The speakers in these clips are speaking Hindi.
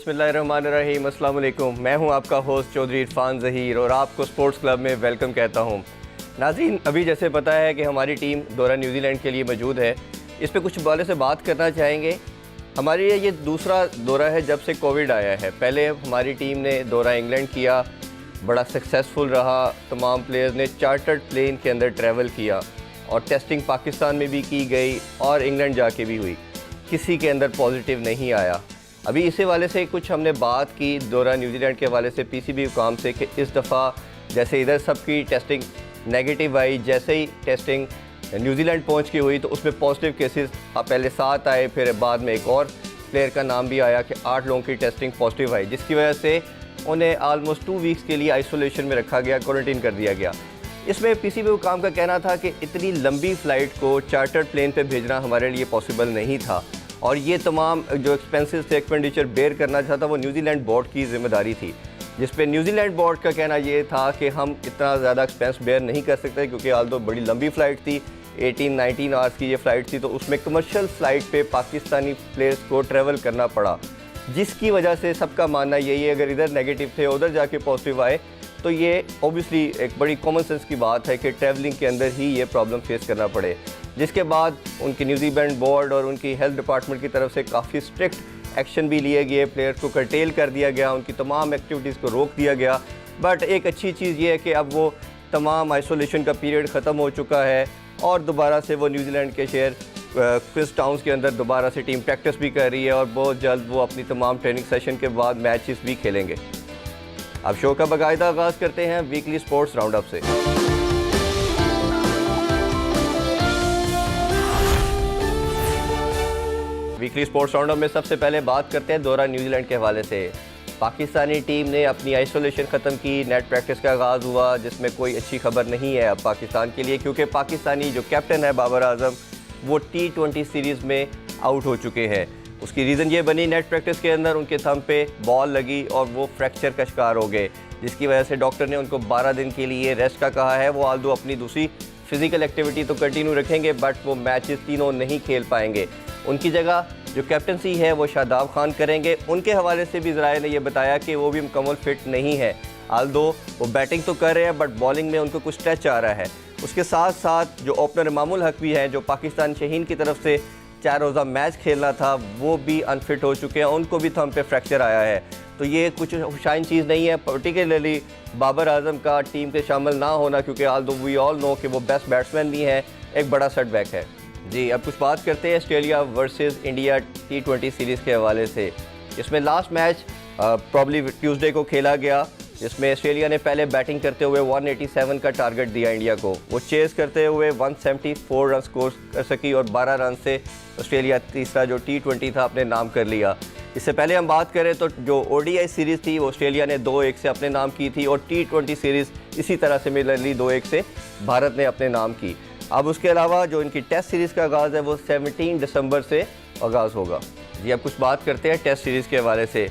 बिस्मिल्लाहिर्रहमानिर्रहीम, अस्सलाम वालेकुम। मैं हूं आपका होस्ट चौधरी इरफान ज़हीर और आपको स्पोर्ट्स क्लब में वेलकम कहता हूं। नाज़रीन, अभी जैसे पता है कि हमारी टीम दौरा न्यूजीलैंड के लिए मौजूद है। इस पे कुछ हवाले से बात करना चाहेंगे। हमारे लिए ये दूसरा दौरा है जब से कोविड आया है। पहले हमारी टीम ने दौरा इंग्लैंड किया, बड़ा सक्सेसफुल रहा। तमाम प्लेयर्स ने चार्टर्ड प्लेन के अंदर ट्रैवल किया और टेस्टिंग पाकिस्तान में भी की गई और इंग्लैंड जाके भी हुई। किसी के अंदर पॉजिटिव नहीं आया। अभी इसी वाले से कुछ हमने बात की दौरा न्यूजीलैंड के हवाले से पीसीबी हुकाम से कि इस दफ़ा जैसे इधर सबकी टेस्टिंग नेगेटिव आई, जैसे ही टेस्टिंग न्यूजीलैंड पहुंच के हुई तो उसमें पॉजिटिव केसेस पहले 7 आए, फिर बाद में एक और प्लेयर का नाम भी आया कि 8 लोगों की टेस्टिंग पॉजिटिव आई, जिसकी वजह से उन्हें आलमोस्ट 2 वीक्स के लिए आइसोलेशन में रखा गया, क्वारंटीन कर दिया गया। इसमें पीसीबी हुकाम का कहना था कि इतनी लंबी फ़्लाइट को चार्टर्ड प्लेन पे भेजना हमारे लिए पॉसिबल नहीं था और ये तमाम जो एक्सपेंसेस थे, एक्सपेंडिचर बेयर करना चाहता वो न्यूजीलैंड बोर्ड की ज़िम्मेदारी थी, जिस पे न्यूजीलैंड बोर्ड का कहना ये था कि हम इतना ज़्यादा एक्सपेंस बेयर नहीं कर सकते क्योंकि आल्दो बड़ी लंबी फ़्लाइट थी, 18-19 आवर्स की ये फ़्लाइट थी, तो उसमें कमर्शियल फ़्लाइट पे पाकिस्तानी प्लेयर्स को ट्रैवल करना पड़ा, जिसकी वजह से सबका मानना यही है अगर इधर नेगेटिव थे उधर जाके पॉजिटिव आए तो ये ऑब्वियसली एक बड़ी कॉमन सेंस की बात है कि ट्रैवलिंग के अंदर ही ये प्रॉब्लम फेस करना पड़े। जिसके बाद उनकी न्यूजीलैंड बोर्ड और उनकी हेल्थ डिपार्टमेंट की तरफ से काफ़ी स्ट्रिक्ट एक्शन भी लिए गए, प्लेयर्स को कर्टेल कर दिया गया, उनकी तमाम एक्टिविटीज़ को रोक दिया गया। बट एक अच्छी चीज़ ये है कि अब वो तमाम आइसोलेशन का पीरियड ख़त्म हो चुका है और दोबारा से वो न्यूजीलैंड के शहर क्विस टाउन्स के अंदर दोबारा से टीम प्रैक्टिस भी कर रही है और बहुत जल्द वो अपनी तमाम ट्रेनिंग सेशन के बाद मैचेस भी खेलेंगे। अब शो का बाकायदा आगाज़ करते हैं वीकली स्पोर्ट्स राउंड अप से। वीकली स्पोर्ट्स राउंड अप में सबसे पहले बात करते हैं दौरा न्यूजीलैंड के हवाले से। पाकिस्तानी टीम ने अपनी आइसोलेशन ख़त्म की, नेट प्रैक्टिस का आगाज़ हुआ, जिसमें कोई अच्छी खबर नहीं है अब पाकिस्तान के लिए, क्योंकि पाकिस्तानी जो कैप्टन है बाबर आजम वो T20 सीरीज़ में आउट हो चुके हैं। उसकी रीज़न ये बनी नेट प्रैक्टिस के अंदर उनके थंब पे बॉल लगी और वो फ्रैक्चर का शिकार हो गए, जिसकी वजह से डॉक्टर ने उनको 12 दिन के लिए रेस्ट का कहा है। वो आल्दो अपनी दूसरी फिज़िकल एक्टिविटी तो कंटिन्यू रखेंगे बट वो मैचेस तीनों नहीं खेल पाएंगे। उनकी जगह जो कैप्टनसी है वो शादाब खान करेंगे। उनके हवाले से भी ज़राए ने यह बताया कि वो भी मुकम्मल फिट नहीं है, आल्दो वो बैटिंग तो कर रहे हैं बट बॉलिंग में उनको कुछ टच आ रहा है। उसके साथ साथ जो ओपनर इमामुल हक भी हैं, जो पाकिस्तान शहीन की तरफ से 4 रोज़ा मैच खेलना था, वो भी अनफिट हो चुके हैं, उनको भी थंब पे फ्रैक्चर आया है। तो ये कुछ खुशाइन चीज़ नहीं है, पर्टिकुलरली बाबर आजम का टीम के शामिल ना होना, क्योंकि आल्दो वी ऑल नो कि वो बेस्ट बैट्समैन भी हैं, एक बड़ा सेटबैक है। जी, अब कुछ बात करते हैं Australia versus India T20 series के हवाले से। इसमें लास्ट मैच प्रॉब्ली ट्यूसडे को खेला गया, जिसमें ऑस्ट्रेलिया ने पहले बैटिंग करते हुए 187 का टारगेट दिया इंडिया को। वो चेज़ करते हुए 174 रन स्कोर कर सकी और 12 रन से ऑस्ट्रेलिया तीसरा जो T20 था अपने नाम कर लिया। इससे पहले हम बात करें तो जो ODI सीरीज़ थी वो ऑस्ट्रेलिया ने 2-1 से अपने नाम की थी और T20 सीरीज़ इसी तरह से मिलरली 2-1 से भारत ने अपने नाम की। अब उसके अलावा जो इनकी टेस्ट सीरीज़ का आगाज़ है वो 17 दिसंबर से आगाज़ होगा। जी, अब कुछ बात करते हैं टेस्ट सीरीज़ के हवाले से।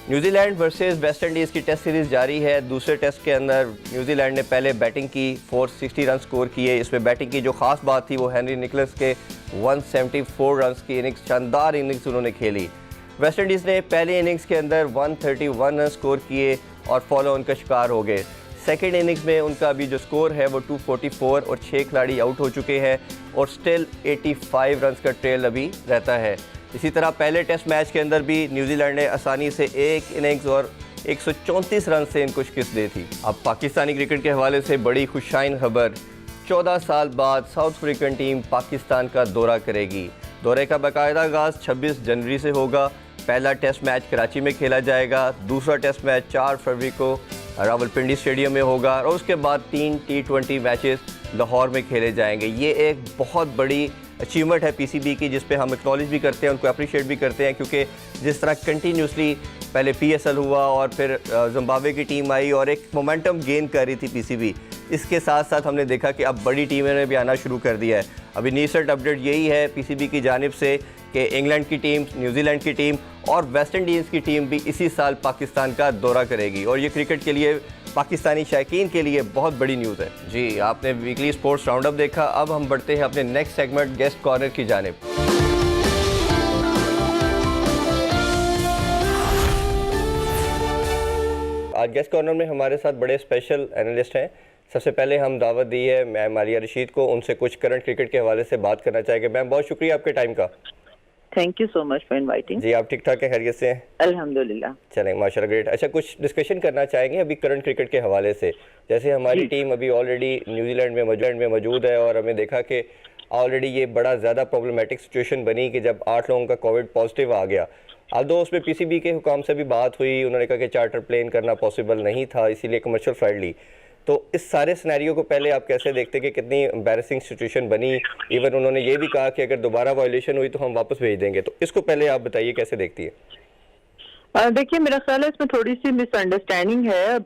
न्यूजीलैंड वर्सेस वेस्ट इंडीज़ की टेस्ट सीरीज़ जारी है। दूसरे टेस्ट के अंदर न्यूजीलैंड ने पहले बैटिंग की, 460 रन स्कोर किए। इसमें बैटिंग की जो ख़ास बात थी वो हेनरी निकोलस के 174 रन की इनिंग्स, शानदार इनिंग्स उन्होंने खेली। वेस्ट इंडीज़ ने पहले इनिंग्स के अंदर 131 रन स्कोर किए और फॉलो उनका शिकार हो गए। सेकेंड इनिंग्स में उनका अभी जो स्कोर है वो 244 और 6 खिलाड़ी आउट हो चुके हैं और स्टिल 85 रन का ट्रेल अभी रहता है। इसी तरह पहले टेस्ट मैच के अंदर भी न्यूजीलैंड ने आसानी से एक इनिंग्स और 134 रन से इनको शिकस्त दी थी। अब पाकिस्तानी क्रिकेट के हवाले से बड़ी खुशाइन खबर, 14 साल बाद साउथ अफ्रीकन टीम पाकिस्तान का दौरा करेगी। दौरे का बाकायदा आगाज़ 26 जनवरी से होगा। पहला टेस्ट मैच कराची में खेला जाएगा, दूसरा टेस्ट मैच 4 फरवरी को रावलपिंडी स्टेडियम में होगा और उसके बाद 3 T20 मैचेस लाहौर में खेले जाएंगे। ये एक बहुत बड़ी अचीवमेंट है पीसीबी की, जिस पे हम एक्नॉलेज भी करते हैं, उनको अप्रिशिएट भी करते हैं, क्योंकि जिस तरह कंटिन्यूसली पहले PSL हुआ और फिर जिम्बाब्वे की टीम आई और एक मोमेंटम गेन कर रही थी पीसीबी, इसके साथ साथ हमने देखा कि अब बड़ी टीमें ने भी आना शुरू कर दिया है। अभी रीसेंट अपडेट यही है पीसीबी की जानिब से कि इंग्लैंड की टीम, न्यूजीलैंड की टीम और वेस्ट इंडीज़ की टीम भी इसी साल पाकिस्तान का दौरा करेगी और ये क्रिकेट के लिए, पाकिस्तानी शायकीन के लिए बहुत बड़ी न्यूज़ है। जी, आपने वीकली स्पोर्ट्स राउंड अप देखा। अब हम बढ़ते हैं अपने नेक्स्ट सेगमेंट गेस्ट कॉर्नर की जानिब। आज गेस्ट कॉर्नर में हमारे साथ बड़े स्पेशल एनालिस्ट हैं। सबसे पहले हम दावत दी है मैम मारिया रशीद को, उनसे कुछ करंट क्रिकेट के हवाले से बात करना चाहेंगे। मैम बहुत शुक्रिया आपके टाइम का। Thank you so much for inviting. जी आप ठीक ठाक हैं, खैरियत से हैं? अल्हम्दुलिल्लाह। चलें माशाल्लाह, ग्रेट। अच्छा, कुछ डिस्कशन करना चाहेंगे अभी करंट क्रिकेट के हवाले से। जैसे हमारी टीम अभी ऑलरेडी न्यूजीलैंड में मौजूद है और हमें देखा कि ऑलरेडी ये बड़ा ज़्यादा प्रॉब्लमेटिक सिचुएशन बनी कि जब 8 लोगों का कोविड पॉजिटिव आ गया। अब दो उसमें पीसीबी के हुकाम से भी बात हुई, उन्होंने कहा कि चार्टर प्लेन करना पॉसिबल नहीं था, इसीलिए कमर्शियल फ्लाइट ली। तो इस सारे सिनेरियो को पहले आप कैसे देखते कि कितनी एम्बैरेसिंग सिचुएशन बनी? इवन उन्होंने ये भी कहा कि अगर दोबारा वायलेशन हुई तो हम वापस भेज देंगे। तो इसको पहले आप बताइए कैसे देखती है? देखिए, मेरा ख्याल है इसमें थोड़ी सी मिसअंडरस्टैंडिंग है।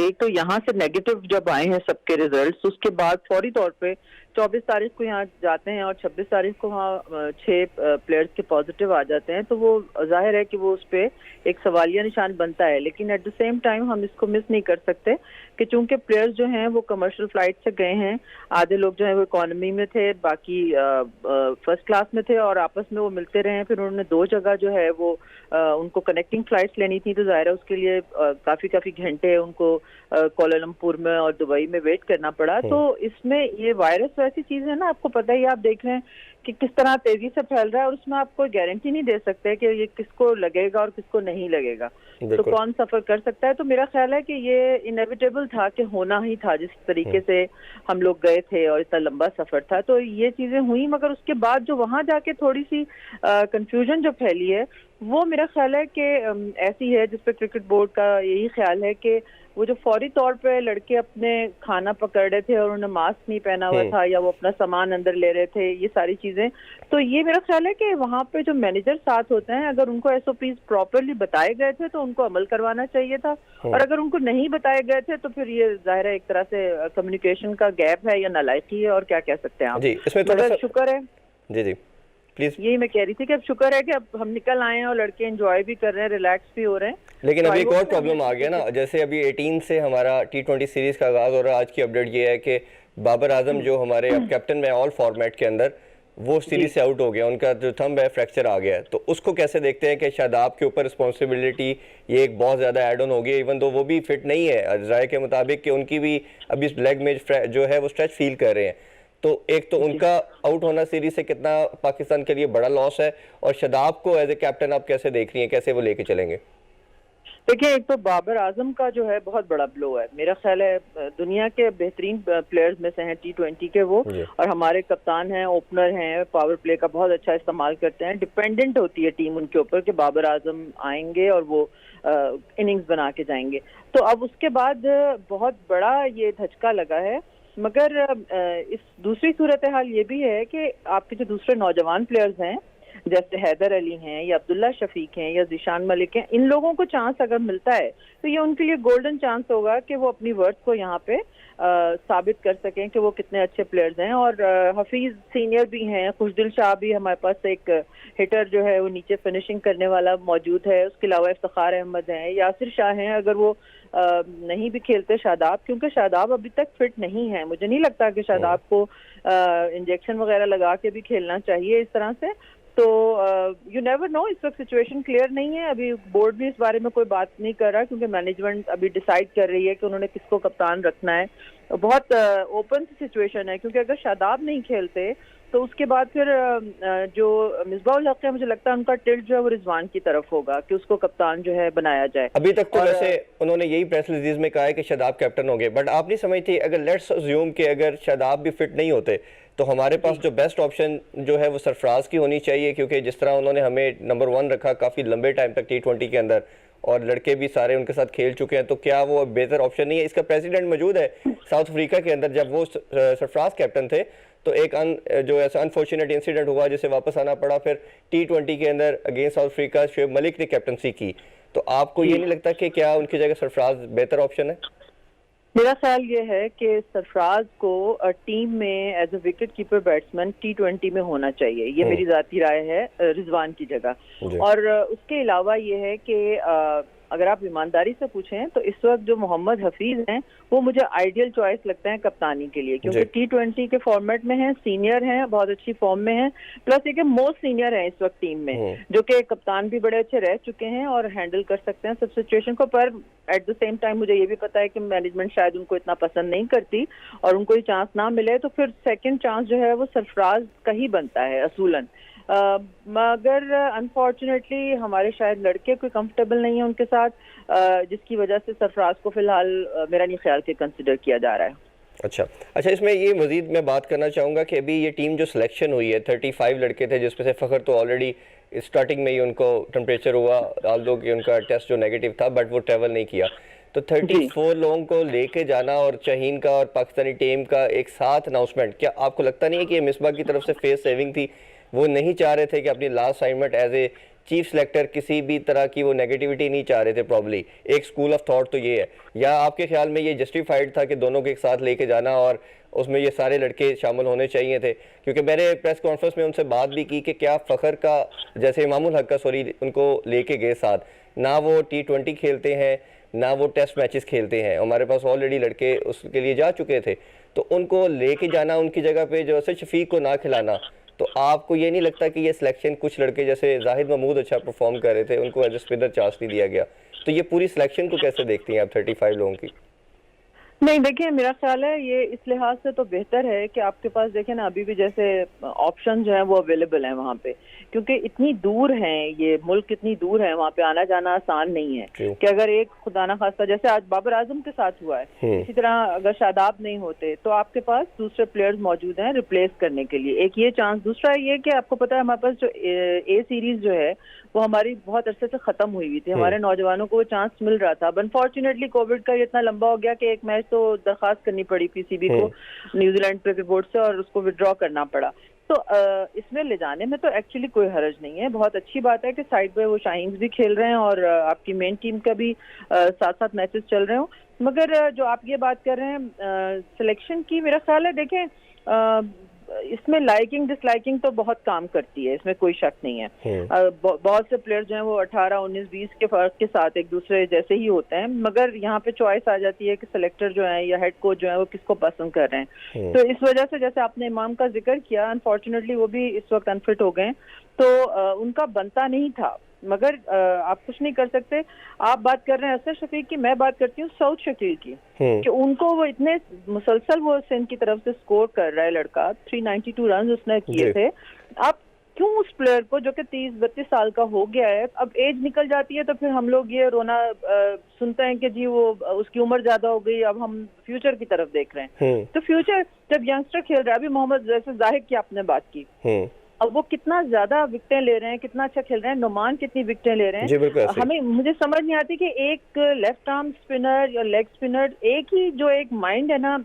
एक तो यहाँ से नेगेटिव जब आए हैं सबके रिजल्ट्स, उसके बाद फौरी तौर पे 24 तारीख को यहाँ जाते हैं और 26 तारीख को वहाँ 6 प्लेयर्स के पॉजिटिव आ जाते हैं, तो वो जाहिर है कि वो उस पर एक सवालिया निशान बनता है। लेकिन एट द सेम टाइम हम इसको मिस नहीं कर सकते कि चूंकि प्लेयर्स जो हैं वो कमर्शियल फ्लाइट से गए हैं, आधे लोग जो हैं वो इकोनॉमी में थे, बाकी फर्स्ट क्लास में थे और आपस में वो मिलते रहे हैं। फिर उन्होंने 2 जगह जो है वो उनको कनेक्टिंग फ्लाइट्स लेनी थी, तो जाहिर है उसके लिए काफी घंटे उनको कोलालमपुर में और दुबई में वेट करना पड़ा। तो इसमें ये वायरस ऐसी चीज है ना, आपको पता ही, आप देख रहे हैं कि किस तरह तेजी से फैल रहा है और उसमें आप कोई गारंटी नहीं दे सकते कि ये किसको लगेगा और किसको नहीं लगेगा, तो कौन सफर कर सकता है। तो मेरा ख्याल है कि ये इनएविटेबल था कि होना ही था, जिस तरीके से हम लोग गए थे और इतना लंबा सफर था, तो ये चीजें हुई। मगर उसके बाद जो वहां जाके थोड़ी सी कंफ्यूजन जो फैली है, वो मेरा ख्याल है कि ऐसी है जिसपे क्रिकेट बोर्ड का यही ख्याल है कि वो जो फौरी तौर पे लड़के अपने खाना पकड़ रहे थे और उन्होंने मास्क नहीं पहना हुआ था या वो अपना सामान अंदर ले रहे थे, ये सारी चीजें, तो ये मेरा ख्याल है कि वहाँ पे जो मैनेजर साथ होते हैं, अगर उनको एसओपीज प्रॉपरली बताए गए थे तो उनको अमल करवाना चाहिए था, और अगर उनको नहीं बताए गए थे तो फिर ये जाहिर है एक तरह से कम्युनिकेशन का गैप है या नालायकी है, और क्या कह सकते हैं आप। जी, इसमें थोड़ा शुक्र है। जी प्लीज। यही मैं कह रही थी कि अब शुक्र है कि अब हम निकल आए हैं और लड़के एंजॉय भी कर रहे हैं, रिलैक्स भी हो रहे हैं। लेकिन अभी एक और प्रॉब्लम आ गया ना, जैसे अभी 18 से हमारा T20 सीरीज का आगाज हो रहा है। आज की अपडेट ये है कि बाबर आजम जो हमारे अब कैप्टन में ऑल फॉर्मेट के अंदर, वो सीरीज से आउट हो गया, उनका जो थंब है फ्रैक्चर आ गया है। तो उसको कैसे देखते हैं कि शादाब के ऊपर रिस्पॉन्सिबिलिटी ये एक बहुत ज़्यादा ऐड ऑन हो गई, इवन दो वो भी फिट नहीं है राय के मुताबिक कि उनकी भी अभी लेग में जो है वो स्ट्रेच फील कर रहे हैं। तो एक तो उनका आउट होना सीरीज से कितना पाकिस्तान के लिए बड़ा लॉस है, और शादाब को एज ए कैप्टन आप कैसे देख रही हैं, कैसे वो लेके चलेंगे? देखिए, एक तो बाबर आजम का जो है बहुत बड़ा ब्लो है। मेरा ख्याल है दुनिया के बेहतरीन प्लेयर्स में से हैं T20 के वो, और हमारे कप्तान हैं, ओपनर हैं, पावर प्ले का बहुत अच्छा इस्तेमाल करते हैं। डिपेंडेंट होती है टीम उनके ऊपर कि बाबर आजम आएंगे और वो इनिंग्स बना के जाएंगे। तो अब उसके बाद बहुत बड़ा ये धचका लगा है। मगर इस दूसरी सूरत हाल ये भी है कि आपके जो दूसरे नौजवान प्लेयर्स हैं, जैसे हैदर अली हैं या अब्दुल्ला शफीक हैं या जिशान मलिक हैं, इन लोगों को चांस अगर मिलता है तो ये उनके लिए गोल्डन चांस होगा कि वो अपनी वर्थ को यहाँ पे साबित कर सकें कि वो कितने अच्छे प्लेयर्स हैं। और हफीज सीनियर भी हैं, खुशदिल शाह भी हमारे पास एक हिटर जो है वो नीचे फिनिशिंग करने वाला मौजूद है। उसके अलावा इफ्तिखार अहमद हैं, यासिर शाह हैं, अगर वो नहीं भी खेलते शादाब, क्योंकि शादाब अभी तक फिट नहीं है। मुझे नहीं लगता कि शादाब को इंजेक्शन वगैरह लगा के भी खेलना चाहिए इस तरह से। तो यू नेवर नो, इस वक्त सिचुएशन क्लियर नहीं है। अभी बोर्ड भी इस बारे में कोई बात नहीं कर रहा, क्योंकि मैनेजमेंट अभी डिसाइड कर रही है कि उन्होंने किसको कप्तान रखना है। बहुत ओपन सी सिचुएशन है, क्योंकि अगर शादाब नहीं खेलते तो उसके बाद फिर जो मिसबाहुल हक है, मुझे लगता है उनका टिल्ट जो है वो रिजवान की तरफ होगा कि उसको कप्तान जो है बनाया जाए। अभी तक तो वैसे उन्होंने यही प्रेस रिलीज में कहा है कि शादाब कैप्टन होंगे, बट आप नहीं समझती अगर लेट्स अज्यूम कि अगर शादाब भी फिट नहीं होते तो हमारे पास जो बेस्ट ऑप्शन जो है वो सरफराज की होनी चाहिए, क्योंकि जिस तरह उन्होंने हमें नंबर 1 रखा काफ़ी लंबे टाइम तक T20 के अंदर, और लड़के भी सारे उनके साथ खेल चुके हैं, तो क्या वो बेहतर ऑप्शन नहीं है? इसका प्रेसिडेंट मौजूद है साउथ अफ्रीका के अंदर, जब वो सरफराज कैप्टन थे तो एक जो ऐसा अनफॉर्चुनेट इंसिडेंट हुआ जिसे वापस आना पड़ा, फिर T20 के अंदर against south Africa Shoaib Malik ने कैप्टनसी की। तो आपको ये नहीं लगता कि क्या उनकी जगह सरफराज बेहतर ऑप्शन है? मेरा ख्याल ये है कि सरफराज को टीम में as a wicket keeper batsman T20 में होना चाहिए। ये मेरी जाती राय है रिजवान की जगह। और उसके अलावा ये है कि अगर आप ईमानदारी से पूछें तो इस वक्त जो मोहम्मद हफीज हैं वो मुझे आइडियल चॉइस लगता है कप्तानी के लिए, क्योंकि T20 के फॉर्मेट में हैं, सीनियर हैं, बहुत अच्छी फॉर्म में हैं, प्लस एक मोस्ट सीनियर है इस वक्त टीम में, जो कि कप्तान भी बड़े अच्छे रह चुके हैं और हैंडल कर सकते हैं सब सिचुएशन को। पर एट द सेम टाइम मुझे ये भी पता है कि मैनेजमेंट शायद उनको इतना पसंद नहीं करती और उनको ये चांस ना मिले तो फिर सेकंड चांस जो है वो सरफराज का ही बनता है असूलन। मगर अनफॉर्चुनेटली हमारे शायद लड़के कोई कंफर्टेबल नहीं है उनके साथ, जिसकी वजह से सरफराज को फिलहाल मेरा नहीं ख्याल के कंसिडर किया जा रहा है। अच्छा, इसमें ये मजीद मैं बात करना चाहूँगा कि अभी ये टीम जो सिलेक्शन हुई है 35 लड़के थे, जिसमें से फ़खर तो ऑलरेडी स्टार्टिंग में ही उनको टेम्परेचर हुआ, ऑल्दो कि उनका टेस्ट जो नेगेटिव था, बट वो ट्रैवल नहीं किया। तो 34 लोगों को लेके जाना और शाहीन का और पाकिस्तानी टीम का एक साथ अनाउंसमेंट, क्या आपको लगता नहीं है कि ये मिसबा की तरफ से फेस सेविंग थी? वो नहीं चाह रहे थे कि अपनी last assignment as a chief selector किसी भी तरह की वो नेगेटिविटी नहीं चाह रहे थे प्रॉब्ली, एक स्कूल ऑफ थॉट तो ये है, या आपके ख्याल में ये जस्टिफाइड था कि दोनों को एक साथ लेके जाना और उसमें ये सारे लड़के शामिल होने चाहिए थे? क्योंकि मैंने प्रेस कॉन्फ्रेंस में उनसे बात भी की कि क्या फ़खर का, जैसे इमामुल हक का उनको लेके गए साथ, ना वो T20 खेलते हैं ना वो टेस्ट मैचेस खेलते हैं, हमारे पास ऑलरेडी लड़के उसके लिए जा चुके थे, तो उनको लेके जाना उनकी जगह पे जो है शफीक को ना खिलाना, तो आपको ये नहीं लगता कि ये सिलेक्शन, कुछ लड़के जैसे जाहिद महमूद अच्छा परफॉर्म कर रहे थे, उनको एज ए स्पिनर चांस नहीं दिया गया, तो ये पूरी सिलेक्शन को कैसे देखती हैं आप 35 लोगों की? नहीं, देखिए मेरा ख्याल है ये इस लिहाज से तो बेहतर है कि आपके पास देखें ना अभी भी जैसे ऑप्शन जो है वो अवेलेबल है वहाँ पे, क्योंकि इतनी दूर हैं, ये मुल्क इतनी दूर है, वहाँ पे आना जाना आसान नहीं है कि अगर एक खुदा ना खास्ता जैसे आज बाबर आजम के साथ हुआ है, इसी तरह अगर शादाब नहीं होते तो आपके पास दूसरे प्लेयर्स मौजूद हैं रिप्लेस करने के लिए, एक ये चांस। दूसरा ये कि आपको पता है हमारे पास जो ए सीरीज जो है वो हमारी बहुत अरसे से खत्म हुई थी, हमारे नौजवानों को वो चांस मिल रहा था। अनफॉर्चुनेटली कोविड का इतना लंबा हो गया कि एक मैच तो दरखास्त करनी पड़ी पीसीबी को न्यूजीलैंड पे बोर्ड से और उसको विड्रॉ करना पड़ा। तो इसमें ले जाने में तो एक्चुअली कोई हर्ज नहीं है, बहुत अच्छी बात है कि साइड पे वो शाहीन भी खेल रहे हैं और आपकी मेन टीम का भी साथ साथ मैचेस चल रहे हो। मगर जो आप ये बात कर रहे हैं सिलेक्शन की, मेरा ख्याल है देखें इसमें लाइकिंग डिसलाइकिंग तो बहुत काम करती है, इसमें कोई शक नहीं है। बहुत से प्लेयर जो हैं वो 18, 19, 20 के फर्क के साथ एक दूसरे जैसे ही होते हैं, मगर यहाँ पे चॉइस आ जाती है कि सेलेक्टर जो है या हेड कोच जो है वो किसको पसंद कर रहे हैं। तो इस वजह से जैसे आपने इमाम का जिक्र किया, अनफॉर्चुनेटली वो भी इस वक्त अनफिट हो गए, तो उनका बनता नहीं था, मगर आप कुछ नहीं कर सकते। आप बात कर रहे हैं असर शफीक की, मैं बात करती हूँ सऊद शकील की, कि उनको वो इतने मुसलसल वो सिंध की तरफ से स्कोर कर रहा है लड़का, 392 रन उसने किए थे। आप क्यों उस प्लेयर को जो कि 30-32 साल का हो गया है, अब एज निकल जाती है तो फिर हम लोग ये रोना सुनते हैं कि जी वो उसकी उम्र ज्यादा हो गई, अब हम फ्यूचर की तरफ देख रहे हैं। तो फ्यूचर जब यंगस्टर खेल रहा है, अभी मोहम्मद जैसे जाहिद की आपने बात की, अब वो कितना ज्यादा विकेटें ले रहे हैं, कितना अच्छा खेल रहे हैं, नुमान कितनी विकेटें ले रहे हैं, हमें मुझे समझ नहीं आती कि एक लेफ्ट आर्म स्पिनर या लेग स्पिनर, एक ही जो एक माइंड है ना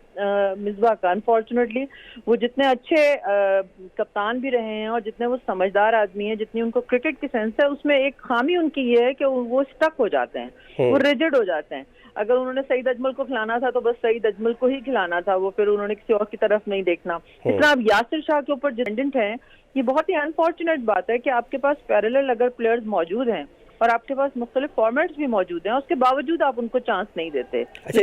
मिसबा का, अनफॉर्चुनेटली वो जितने अच्छे कप्तान भी रहे हैं और जितने वो समझदार आदमी हैं, जितनी उनको क्रिकेट की सेंस है, उसमें एक खामी उनकी ये है कि वो स्टक हो जाते हैं, वो रिजिड हो जाते हैं। अगर उन्होंने सईद अजमल को खिलाना था तो बस सईद अजमल को ही खिलाना था, वो फिर उन्होंने किसी और की तरफ नहीं देखना। इतना अब यासिर शाह के ऊपर डिपेंडेंट है, ये बहुत ही अनफॉर्चुनेट बात है कि आपके पास पैरेलल अगर प्लेयर्स मौजूद हैं और आपके पास मुख्तलिफ फॉर्मेट्स भी मौजूद हैं, उसके बावजूद आप उनको चांस नहीं देते। अच्छा,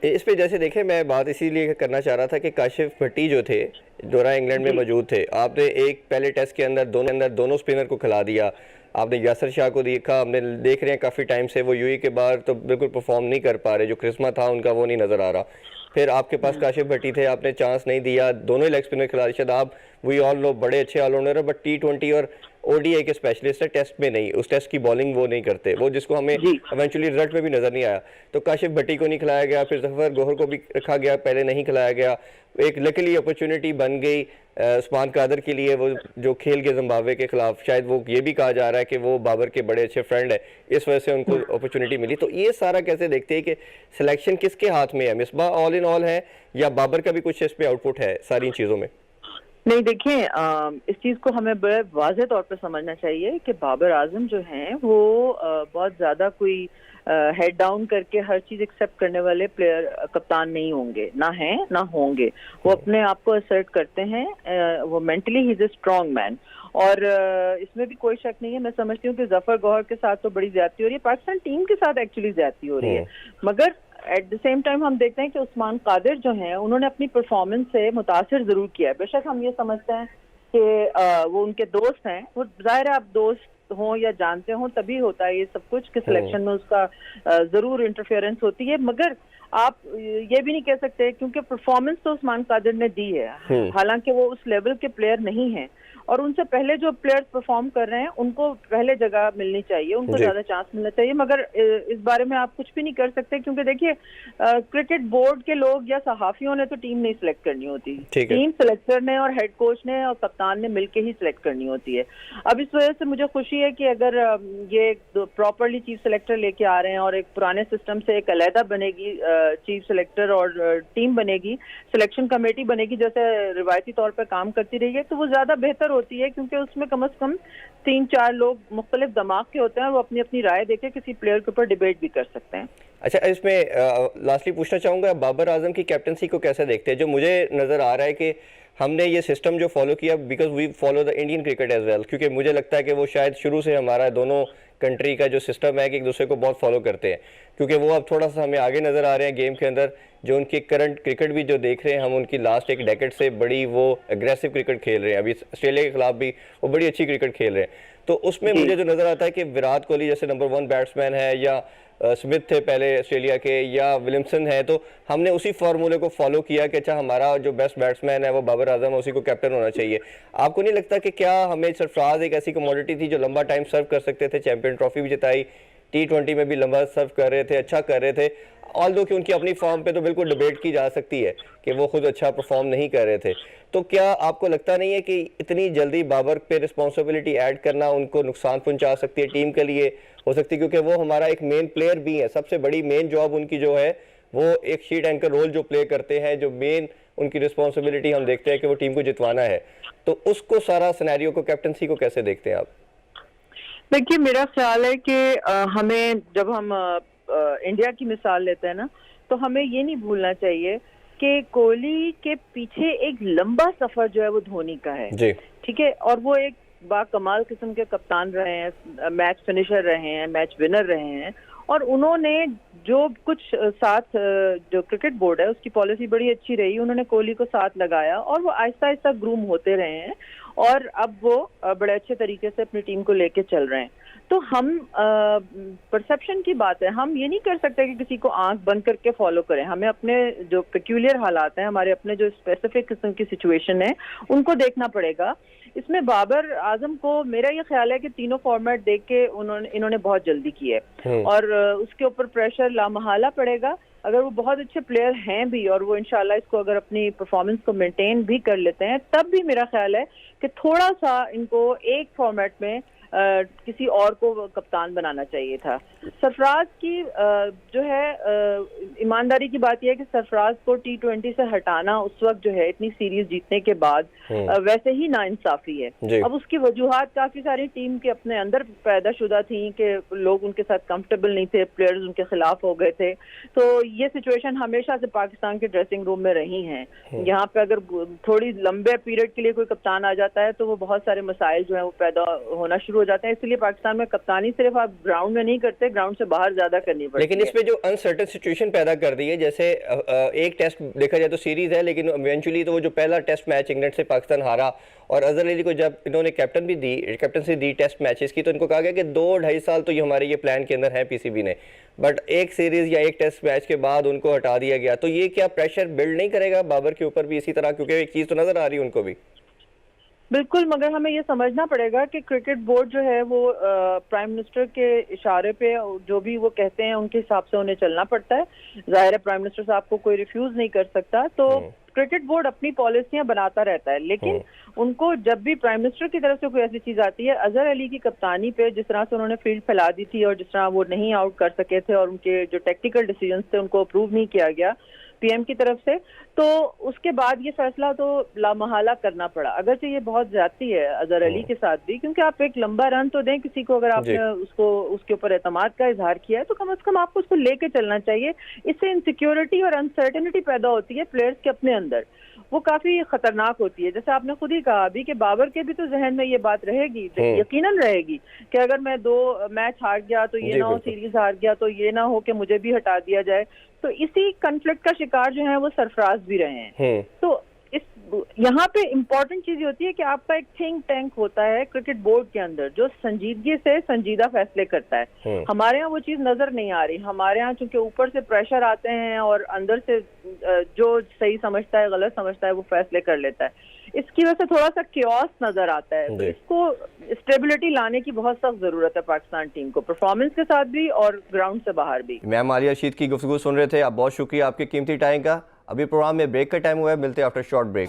इस पे जैसे देखें, मैं बात इसीलिए करना चाह रहा था कि काशिफ भट्टी जो थे, दौरा इंग्लैंड में मौजूद थे, आपने एक पहले टेस्ट के अंदर दोनों स्पिनर को खिला दिया, आपने यासिर शाह को देखा, हमने देख रहे हैं काफ़ी टाइम से वो यूएई के बाहर तो बिल्कुल परफॉर्म नहीं कर पा रहे, जो क्रिस्मा था उनका वो नहीं नज़र आ रहा। फिर आपके पास काशिफ भट्टी थे, आपने चांस नहीं दिया, दोनों ही लेग स्पिनर खिला दिए। शायद आप वी ऑल नो बड़े अच्छे ऑलराउंडर है, बट T20 और ODI के स्पेशलिस्ट है, टेस्ट में नहीं, उस टेस्ट की बॉलिंग वो नहीं करते, वो जिसको हमें इवेंचुअली रिजल्ट में भी नजर नहीं आया। तो काशिफ भट्टी को नहीं खिलाया गया, फिर जफर गोहर को भी रखा गया, पहले नहीं खिलाया गया। एक लकीली अपॉर्चुनिटी बन गई उस्मान कादर के लिए, वो जो खेल के जिम्बाब्वे के खिलाफ, शायद वो ये भी कहा जा रहा है कि वो बाबर के बड़े अच्छे फ्रेंड है, इस वजह से उनको अपॉर्चुनिटी मिली। तो ये सारा कैसे देखते हैं कि सिलेक्शन किसके हाथ में है, मिसबा ऑल इन ऑल है या बाबर का भी कुछ इस पे आउटपुट है सारी चीज़ों में? नहीं, देखिए, इस चीज को हमें बड़े वाज़ेह तौर पर समझना चाहिए कि बाबर आजम जो हैं वो बहुत ज्यादा कोई हेड डाउन करके हर चीज एक्सेप्ट करने वाले प्लेयर कप्तान नहीं होंगे, ना हैं ना होंगे। वो अपने आप को असर्ट करते हैं, वो mentally he is a strong man. और इसमें भी कोई शक नहीं है। मैं समझती हूँ कि जफर गौहर के साथ तो बड़ी ज्यादती हो रही है, पाकिस्तान टीम के साथ एक्चुअली ज्यादती हो रही है, मगर एट द सेम टाइम हम देखते हैं कि उस्मान कादिर जो हैं उन्होंने अपनी परफॉर्मेंस से मुतासिर जरूर किया है। बेशक हम ये समझते हैं कि वो उनके दोस्त हैं, वो जाहिर है आप दोस्त हों या जानते हों तभी होता है ये सब कुछ, कि सिलेक्शन में उसका जरूर इंटरफेरेंस होती है, मगर आप ये भी नहीं कह सकते क्योंकि परफॉर्मेंस तो उस्मान कादिर ने दी है, हालांकि वो उस लेवल के प्लेयर नहीं है और उनसे पहले जो प्लेयर्स परफॉर्म कर रहे हैं उनको पहले जगह मिलनी चाहिए, उनको ज्यादा चांस मिलना चाहिए। मगर इस बारे में आप कुछ भी नहीं कर सकते क्योंकि देखिए क्रिकेट बोर्ड के लोग या सहाफियों ने तो टीम नहीं सिलेक्ट करनी होती, टीम सिलेक्टर ने और हेड कोच ने और कप्तान ने मिलके ही सिलेक्ट करनी होती है। अब इस वजह से मुझे खुशी है कि अगर ये प्रॉपरली चीफ सिलेक्टर लेके आ रहे हैं और एक पुराने सिस्टम से एक अलहदा बनेगी चीफ सिलेक्टर और टीम बनेगी, सिलेक्शन कमेटी बनेगी जैसे रिवायती तौर पर काम करती रही है, तो वो ज्यादा बेहतर होती है क्योंकि उसमें कम से कम 3-4 लोग मुख्तलिफ दिमाग के होते हैं और वो अपनी अपनी राय देके किसी प्लेयर के ऊपर डिबेट भी कर सकते हैं। अच्छा, इसमें लास्टली पूछना चाहूँगा, बाबर आजम की कैप्टनसी को कैसे देखते हैं? जो मुझे नज़र आ रहा है कि हमने ये सिस्टम जो फॉलो किया because we follow the Indian cricket as well, क्योंकि मुझे लगता है कि वो शायद शुरू से हमारा दोनों कंट्री का जो सिस्टम है कि एक दूसरे को बहुत फॉलो करते हैं, क्योंकि वो अब थोड़ा सा हमें आगे नज़र आ रहे हैं गेम के अंदर। जो उनकी करंट क्रिकेट भी जो देख रहे हैं हम, उनकी लास्ट एक डेकेड से बड़ी वो एग्रेसिव क्रिकेट खेल रहे हैं, अभी ऑस्ट्रेलिया के खिलाफ भी वो बड़ी अच्छी क्रिकेट खेल रहे हैं। तो उसमें मुझे जो नज़र आता है कि विराट कोहली जैसे नंबर 1 बैट्समैन है, या स्मिथ थे पहले ऑस्ट्रेलिया के, या विलियमसन है, तो हमने उसी फार्मूले को फॉलो किया कि अच्छा हमारा जो बेस्ट बैट्समैन है वो बाबर आजम है, उसी को कैप्टन होना चाहिए। आपको नहीं लगता कि क्या हमें सरफराज एक ऐसी कमोडिटी थी जो लंबा टाइम सर्व कर सकते थे, चैंपियन ट्रॉफी भी जिताई, T20 में भी लंबा सर्व कर रहे थे, अच्छा कर रहे थे, ऑल्दो कि उनकी अपनी फॉर्म पे तो बिल्कुल डिबेट की जा सकती है कि वो खुद अच्छा परफॉर्म नहीं कर रहे थे, तो क्या आपको लगता नहीं है कि इतनी जल्दी बाबर पे रिस्पॉन्सिबिलिटी ऐड करना उनको नुकसान पहुंचा सकती है, टीम के लिए हो सकती है, क्योंकि वो हमारा एक मेन प्लेयर भी है, सबसे बड़ी मेन जॉब उनकी जो है वो एक शीट एंकर रोल जो प्ले करते हैं, जो मेन उनकी रिस्पॉन्सिबिलिटी हम देखते हैं कि वो टीम को जितवाना है, तो उसको सारा सिनेरियो को, कैप्टनसी को कैसे देखते हैं आप? देखिए, मेरा ख्याल है कि हमें जब हम इंडिया की मिसाल लेते हैं ना, तो हमें ये नहीं भूलना चाहिए कि कोहली के पीछे एक लंबा सफर जो है वो धोनी का है, ठीक है, और वो एक बाकमाल किस्म के कप्तान रहे हैं, मैच फिनिशर रहे हैं, मैच विनर रहे हैं, और उन्होंने जो कुछ साथ जो क्रिकेट बोर्ड है उसकी पॉलिसी बड़ी अच्छी रही, उन्होंने कोहली को साथ लगाया और वो आहिस्ता आहिस्ता ग्रूम होते रहे हैं और अब वो बड़े अच्छे तरीके से अपनी टीम को लेके चल रहे हैं। तो हम परसेप्शन की बात है, हम ये नहीं कर सकते कि किसी को आंख बंद करके फॉलो करें, हमें अपने जो पेक्यूलियर हालात हैं, हमारे अपने जो स्पेसिफिक किस्म की सिचुएशन है उनको देखना पड़ेगा। इसमें बाबर आजम को मेरा ये ख्याल है कि तीनों फॉर्मेट देख के इन्होंने बहुत जल्दी की है और उसके ऊपर प्रेशर लामहला पड़ेगा। अगर वो बहुत अच्छे प्लेयर हैं भी और वो इंशाल्लाह इसको अगर अपनी परफॉर्मेंस को मेंटेन भी कर लेते हैं, तब भी मेरा ख्याल है कि थोड़ा सा इनको एक फॉर्मेट में किसी और को कप्तान बनाना चाहिए था। सरफराज की जो है ईमानदारी की बात यह है कि सरफराज को T20 से हटाना उस वक्त जो है इतनी सीरीज जीतने के बाद वैसे ही नाइंसाफी है। अब उसकी वजूहात काफी सारी टीम के अपने अंदर पैदाशुदा थी कि लोग उनके साथ कंफर्टेबल नहीं थे, प्लेयर्स उनके खिलाफ हो गए थे, तो ये सिचुएशन हमेशा से पाकिस्तान के ड्रेसिंग रूम में रही है। यहाँ पे अगर थोड़ी लंबे पीरियड के लिए कोई कप्तान आ जाता है तो वो बहुत सारे मसाइल जो है वो पैदा होना शुरू हो जाते हैं, इसलिए पाकिस्तान में कप्तानी सिर्फ आप ग्राउंड में नहीं करते, ग्राउंड से बाहर ज्यादा करनी पड़ती है। लेकिन इसमें जो अनसर्टेन सिचुएशन पैदा कर दी है, जैसे एक टेस्ट देखा जाए तो सीरीज है, लेकिन इवेंचुअली तो वो जो पहला टेस्ट मैच इंग्लैंड से पाकिस्तान हारा और अजहर अली को जब इन्होंने कैप्टनसी दी टेस्ट मैचेस की, तो इनको कहा गया कि 2-2.5 साल तो ये हमारे ये प्लान के अंदर है पीसीबी ने, बट एक सीरीज या एक टेस्ट मैच के बाद उनको हटा दिया गया, तो ये क्या प्रेशर बिल्ड नहीं करेगा बाबर के ऊपर भी इसी तरह, क्योंकि एक चीज तो नजर आ रही है उनको भी। बिल्कुल, मगर हमें ये समझना पड़ेगा कि क्रिकेट बोर्ड जो है वो प्राइम मिनिस्टर के इशारे पे जो भी वो कहते हैं उनके हिसाब से उन्हें चलना पड़ता है। जाहिर है प्राइम मिनिस्टर साहब को कोई रिफ्यूज नहीं कर सकता, तो क्रिकेट बोर्ड अपनी पॉलिसियां बनाता रहता है, लेकिन उनको जब भी प्राइम मिनिस्टर की तरफ से कोई ऐसी चीज आती है, अजहर अली की कप्तानी पे जिस तरह से उन्होंने फील्ड फैला दी थी और जिस तरह वो नहीं आउट कर सके थे और उनके जो टेक्निकल डिसीजंस थे उनको अप्रूव नहीं किया गया, पीएम की तरफ से, तो उसके बाद ये फैसला तो लामहला करना पड़ा। अगर से ये बहुत ज्यादती है अजहर अली के साथ भी, क्योंकि आप एक लंबा रन तो दें किसी को, अगर आपने उसको उसके ऊपर एतमाद का इजहार किया है तो कम से कम आपको उसको लेके चलना चाहिए। इससे इनसिक्योरिटी और अनसर्टेनिटी पैदा होती है प्लेयर्स के अपने अंदर, वो काफी खतरनाक होती है। जैसे आपने खुद ही कहा अभी कि बाबर के भी तो जहन में ये बात रहेगी, यकीनन रहेगी कि अगर मैं 2 मैच हार गया तो ये ना हो, सीरीज हार गया तो ये ना हो कि मुझे भी हटा दिया जाए। तो इसी कन्फ्लिक्ट का शिकार जो है वो सरफराज भी रहे हैं। तो इस यहाँ पे इम्पोर्टेंट चीज होती है कि आपका एक थिंक टैंक होता है क्रिकेट बोर्ड के अंदर जो संजीदगी से संजीदा फैसले करता है। हमारे यहाँ वो चीज नजर नहीं आ रही। हमारे यहाँ चूंकि ऊपर से प्रेशर आते हैं और अंदर से जो सही समझता है गलत समझता है वो फैसले कर लेता है। इसकी वजह से थोड़ा सा क्योस नजर आता है। तो इसको स्टेबिलिटी लाने की बहुत सख्त जरूरत है पाकिस्तान टीम को, परफॉर्मेंस के साथ भी और ग्राउंड से बाहर भी। मैम आलिया रशीद की गुफ्तगू सुन रहे थे आप, बहुत शुक्रिया आपके कीमती टाइम का। अभी प्रोग्राम में ब्रेक का टाइम हुआ है, मिलते हैं after short break.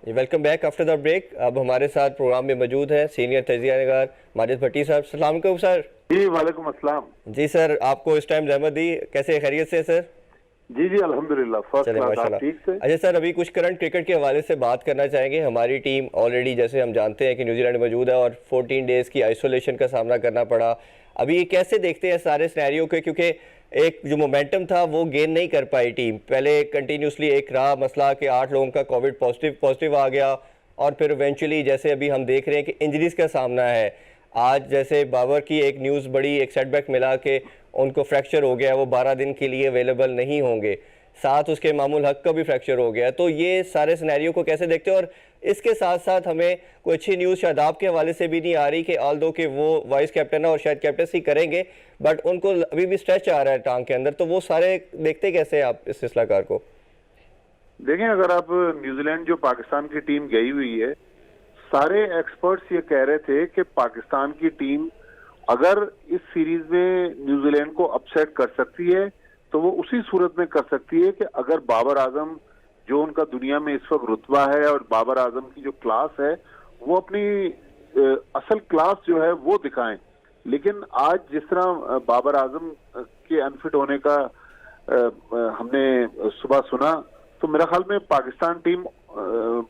Welcome back after the break. अब हमारे साथ प्रोग्राम में मौजूद हैं सीनियर तजिया निगार माजिद भट्टी साहब। सलाम अलैकुम सर। जी वालेकुम अस्सलाम। जी सर, आपको इस टाइम रहमत दी, कैसे खैरियत से सर? जी जी अल्हम्दुलिल्लाह, फर्स्ट क्लास, आप ठीक से? अच्छा सर, अभी कुछ करंट क्रिकेट के हवाले से बात करना चाहेंगे। हमारी टीम ऑलरेडी जैसे हम जानते हैं कि न्यूजीलैंड मौजूद है और 14 डेज की आइसोलेशन का सामना करना पड़ा। अभी कैसे देखते हैं सारे सिनेरियो के, क्योंकि एक जो मोमेंटम था वो गेन नहीं कर पाई टीम। पहले कंटिन्यूसली एक रहा मसला कि 8 लोगों का कोविड पॉजिटिव आ गया और फिर इवेंचुअली जैसे अभी हम देख रहे हैं कि इंजरीज का सामना है। आज जैसे बाबर की एक न्यूज़ बड़ी एक सेटबैक मिला कि उनको फ्रैक्चर हो गया, वो 12 दिन के लिए अवेलेबल नहीं होंगे। साथ उसके मामूल हक का भी फ्रैक्चर हो गया। तो ये सारे सिनेरियो को कैसे देखते हो? और इसके साथ साथ हमें कोई अच्छी न्यूज़ शादाब के हवाले से भी नहीं आ रही कि ऑल्दो कि वो वाइस कैप्टन है और शायद कैप्टनसी करेंगे, बट उनको अभी भी स्ट्रेच आ रहा है टांग के अंदर। तो वो सारे देखते कैसे आप इस सिलसिलाकार को? देखें, अगर आप न्यूजीलैंड जो पाकिस्तान की टीम गई हुई है, सारे एक्सपर्ट्स ये कह रहे थे कि पाकिस्तान की टीम अगर इस सीरीज में न्यूजीलैंड को अपसेट कर सकती है तो वो उसी सूरत में कर सकती है कि अगर बाबर आजम जो उनका दुनिया में इस वक्त रुतबा है और बाबर आजम की जो क्लास है वो अपनी असल क्लास जो है वो दिखाएं। लेकिन आज जिस तरह बाबर आजम के अनफिट होने का हमने सुबह सुना, तो मेरा ख्याल में पाकिस्तान टीम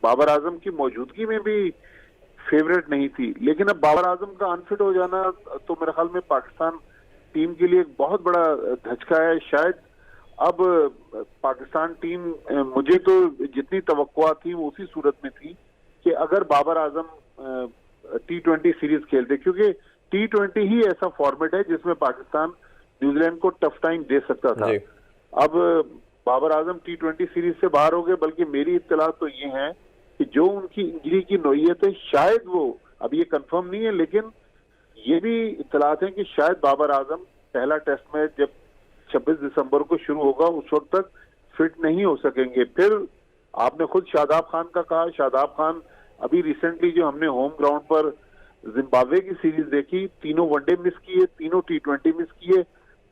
बाबर आजम की मौजूदगी में भी फेवरेट नहीं थी। लेकिन अब बाबर आजम का अनफिट हो जाना तो मेरे ख्याल में पाकिस्तान टीम के लिए एक बहुत बड़ा धचका है। शायद अब पाकिस्तान टीम, मुझे तो जितनी तवक्कुआ थी वो उसी सूरत में थी कि अगर बाबर आजम T20 सीरीज खेलते, क्योंकि T20 ही ऐसा फॉर्मेट है जिसमें पाकिस्तान न्यूजीलैंड को टफ टाइम दे सकता था। अब बाबर आजम T20 सीरीज से बाहर हो गए, बल्कि मेरी इत्तला तो ये है कि जो उनकी इंजरी की नौयत है शायद वो, अब ये कंफर्म नहीं है, लेकिन ये भी इत्तलात है कि शायद बाबर आजम पहला टेस्ट मैच जब 26 दिसंबर को शुरू होगा उस वक्त तक फिट नहीं हो सकेंगे। फिर आपने खुद शादाब खान का कहा, शादाब खान अभी रिसेंटली जो हमने होम ग्राउंड पर जिम्बाब्वे की सीरीज देखी, तीनों वनडे मिस किए, तीनों T20 मिस किए।